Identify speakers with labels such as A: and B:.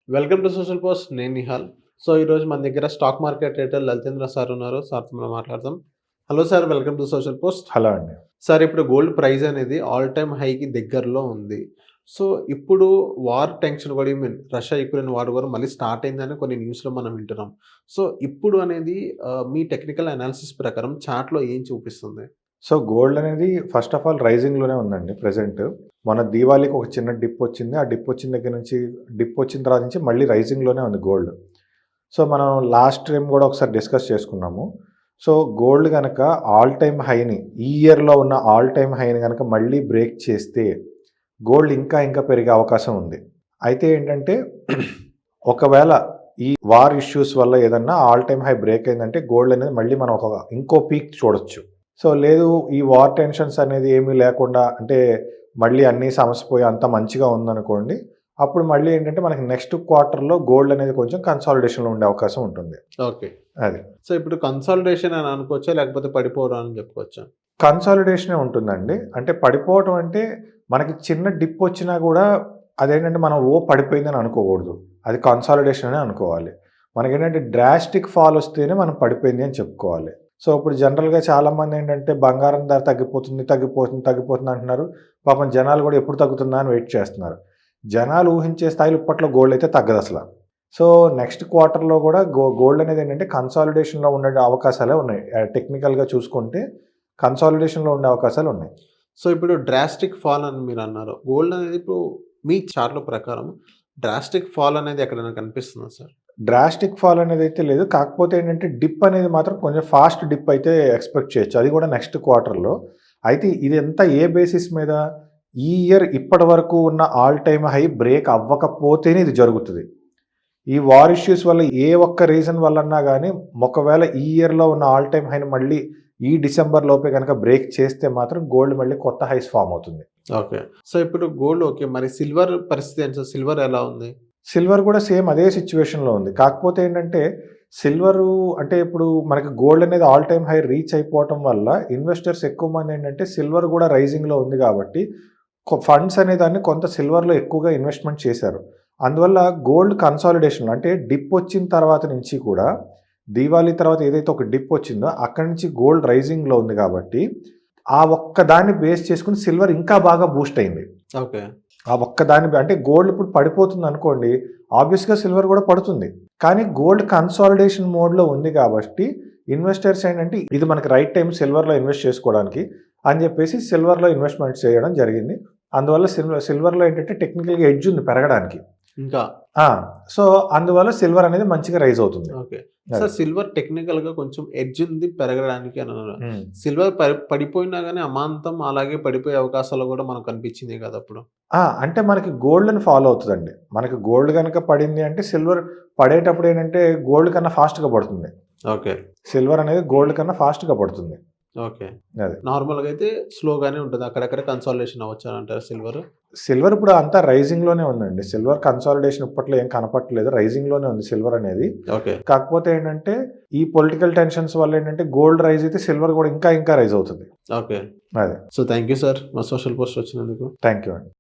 A: Welcome to social post. నేను Nihal. So, ఈరోజు మన దగ్గర స్టాక్ మార్కెట్ ట్రేడర్ లలితేంద్ర సార్ ఉన్నారు. సార్‌తో మనం మాట్లాడదాం. Hello sir, welcome to social post.
B: Hello అండి.
A: సార్, ఇప్పుడు గోల్డ్ ప్రైస్ అనేది ఆల్ టైమ్ హైకి దగ్గరలో ఉంది. సో, ఇప్పుడు వార్ టెన్షన్ కూడా రష్యా, యుక్రెయిన్ వార్ కూడా మళ్ళీ స్టార్ట్ అయిందని కొన్ని న్యూస్‌లో మనం వింటున్నాం. సో, ఇప్పుడు అనేది మీ టెక్నికల్ అనాలిసిస్ ప్రకారం చార్ట్‌లో ఏం చూపిస్తుంది?
B: సో, గోల్డ్ అనేది ఫస్ట్ ఆఫ్ ఆల్ రైజింగ్‌లోనే ఉందండి ప్రెజెంట్. మొన్న దీవాళికి ఒక చిన్న డిప్ వచ్చింది. ఆ డిప్ వచ్చిన దగ్గర నుంచి డిప్ వచ్చిన తర్వాత నుంచి మళ్ళీ రైజింగ్‌లోనే ఉంది గోల్డ్. సో, మనం లాస్ట్ టైం కూడా ఒకసారి డిస్కస్ చేసుకున్నాము. సో, గోల్డ్ గనక ఆల్ టైమ్ హైని ఈ ఇయర్‌లో ఉన్న ఆల్ టైమ్ హైని గనక మళ్ళీ బ్రేక్ చేస్తే గోల్డ్ ఇంకా పెరిగే అవకాశం ఉంది. అయితే ఏంటంటే ఒకవేళ ఈ వార్ ఇష్యూస్ వల్ల ఏదన్నా ఆల్ టైమ్ హై బ్రేక్ అయిందంటే గోల్డ్ అనేది మళ్ళీ మనం ఇంకో పీక్ చూడొచ్చు. సో, లేదు ఈ వార్ టెన్షన్స్ అనేది ఏమీ లేకుండా అంటే మళ్ళీ అన్నీ సమసిపోయి అంత మంచిగా ఉందనుకోండి, అప్పుడు మళ్ళీ ఏంటంటే మనకి నెక్స్ట్ క్వార్టర్‌లో గోల్డ్ అనేది కొంచెం కన్సాలిడేషన్‌లో ఉండే అవకాశం ఉంటుంది.
A: ఓకే.
B: అది.
A: సో, ఇప్పుడు కన్సాలిడేషన్ అని అనుకోవచ్చా? లేకపోతే పడిపోవడం అని చెప్పుకోవచ్చా?
B: కన్సాలిడేషనే ఉంటుందండి. అంటే పడిపోవటం అంటే మనకి చిన్న డిప్ వచ్చినా కూడా అదేంటంటే మనం పడిపోయిందని అనుకోకూడదు. అది కన్సాలిడేషన్ అనే అనుకోవాలి. మనకేంటంటే డ్రాస్టిక్ ఫాల్ వస్తేనే మనం పడిపోయింది అని చెప్పుకోవాలి. సో, ఇప్పుడు జనరల్‌గా చాలామంది ఏంటంటే బంగారం ధర తగ్గిపోతుంది అంటున్నారు. పాపం జనాలు కూడా ఎప్పుడు తగ్గుతుందా అని వెయిట్ చేస్తున్నారు. జనాలు ఊహించే స్థాయిలో ఇప్పట్లో గోల్డ్ అయితే తగ్గదసల. సో, నెక్స్ట్ క్వార్టర్‌లో కూడా గోల్డ్ అనేది ఏంటంటే కన్సాలిడేషన్‌లో ఉండే అవకాశాలే ఉన్నాయి. టెక్నికల్‌గా చూసుకుంటే కన్సాలిడేషన్‌లో ఉండే అవకాశాలు ఉన్నాయి.
A: సో, ఇప్పుడు డ్రాస్టిక్ ఫాల్ అని మీరన్నారు. గోల్డ్ అనేది ఇప్పుడు మీ చార్ట్‌ల ప్రకారం డ్రాస్టిక్ ఫాల్ అనేది ఎక్కడైనా కనిపిస్తుందా సార్?
B: డ్రాస్టిక్ ఫాల్ అనేది అయితే లేదు. కాకపోతే ఏంటంటే డిప్ అనేది మాత్రం కొంచెం ఫాస్ట్ డిప్ అయితే ఎక్స్‌పెక్ట్ చేయొచ్చు. అది కూడా నెక్స్ట్ క్వార్టర్‌లో. అయితే ఇదంతా ఏ బేసిస్ మీద? ఈ ఇయర్ ఇప్పటి వరకు ఉన్న ఆల్ టైమ్ హై బ్రేక్ అవ్వకపోతేనే ఇది జరుగుతుంది. ఈ వార్ ఇష్యూస్ వల్ల ఏ ఒక్క రీజన్ వల్లన్నా గానీ ఒకవేళ ఈ ఇయర్‌లో ఉన్న ఆల్ టైమ్ హైని మళ్ళీ ఈ డిసెంబర్ లోపే గనక బ్రేక్ చేస్తే మాత్రం గోల్డ్ మళ్ళీ కొత్త హైస్ ఫామ్ అవుతుంది.
A: ఓకే. సో, ఇప్పుడు గోల్డ్ ఓకే. మరి సిల్వర్ పరిస్థితి ఏంటి సార్? సిల్వర్ ఎలా ఉంది?
B: సిల్వర్ కూడా సేమ్ అదే సిచ్యువేషన్‌లో ఉంది. కాకపోతే ఏంటంటే సిల్వరు అంటే ఇప్పుడు మనకి గోల్డ్ అనేది ఆల్ టైమ్ హై రీచ్ అయిపోవటం వల్ల ఇన్వెస్టర్స్ ఎక్కువ మంది ఏంటంటే సిల్వర్ కూడా రైజింగ్‌లో ఉంది కాబట్టి ఫండ్స్ అనేదాన్ని కొంత సిల్వర్‌లో ఎక్కువగా ఇన్వెస్ట్‌మెంట్ చేశారు. అందువల్ల గోల్డ్ కన్సాలిడేషన్ అంటే డిప్ వచ్చిన తర్వాత నుంచి కూడా దీవాళి తర్వాత ఏదైతే ఒక డిప్ వచ్చిందో అక్కడి నుంచి గోల్డ్ రైజింగ్‌లో ఉంది కాబట్టి ఆ ఒక్కదాన్ని బేస్ చేసుకుని సిల్వర్ ఇంకా బాగా బూస్ట్ అయింది.
A: ఓకే.
B: ఆ ఒక్కదాన్ని అంటే గోల్డ్ ఇప్పుడు పడిపోతుంది అనుకోండి, ఆబ్వియస్‌గా సిల్వర్ కూడా పడుతుంది. కానీ గోల్డ్ కన్సాలిడేషన్ మోడ్‌లో ఉంది కాబట్టి ఇన్వెస్టర్స్ ఏంటంటే ఇది మనకి రైట్ టైం సిల్వర్‌లో ఇన్వెస్ట్ చేసుకోవడానికి అని చెప్పేసి సిల్వర్‌లో ఇన్వెస్ట్‌మెంట్ చేయడం జరిగింది. అందువల్ల సిల్వర్‌లో ఏంటంటే టెక్నికల్‌గా ఎడ్జ్ ఉంది పెరగడానికి.
A: ఇంకా.
B: సో, అందువల్ల సిల్వర్ అనేది మంచిగా రైజ్ అవుతుంది.
A: ఓకే. సార్, సిల్వర్ టెక్నికల్‌గా కొంచెం ఎడ్జ్ ఉంది పెరగడానికి అని అన్నారు.
B: హ్మ్.
A: సిల్వర్ పడిపోయినా గానీ అమాంతం అలాగే పడిపోయే అవకాశాలు కూడా మనకు కనిపించినాయి కదా అప్పుడు.
B: అంటే మనకి గోల్డ్‌ని ఫాలో అవుతదండి. మనకి గోల్డ్ గనక పడింది అంటే సిల్వర్ పడేటప్పుడు ఏంటంటే గోల్డ్ కన్నా ఫాస్ట్‌గా పడుతుంది.
A: ఓకే.
B: సిల్వర్ అనేది గోల్డ్ కన్నా ఫాస్ట్‌గా పడుతుంది.
A: ఓకే.
B: అది.
A: నార్మల్‌గా అయితే స్లోగానే ఉంటుంది. అక్కడక్కడ కన్సాలిడేషన్ అవ్వచ్చనంటారా సిల్వర్?
B: సిల్వర్ ఇప్పుడు అంతా రైజింగ్‌లోనే ఉందండి. సిల్వర్ కన్సాలిడేషన్ ఇప్పట్లో ఏం కనపట్లేదు. రైజింగ్‌లోనే ఉంది సిల్వర్ అనేది.
A: ఓకే.
B: కాకపోతే ఏంటంటే ఈ పొలిటికల్ టెన్షన్స్ వల్ల ఏంటంటే గోల్డ్ రైజ్ అయితే సిల్వర్ కూడా ఇంకా రైజ్ అవుతుంది.
A: ఓకే.
B: అది.
A: సో, థాంక్ యూ సార్ మా సోషల్ పోస్ట్ వచ్చినందుకు.
B: థాంక్ యూ అండి.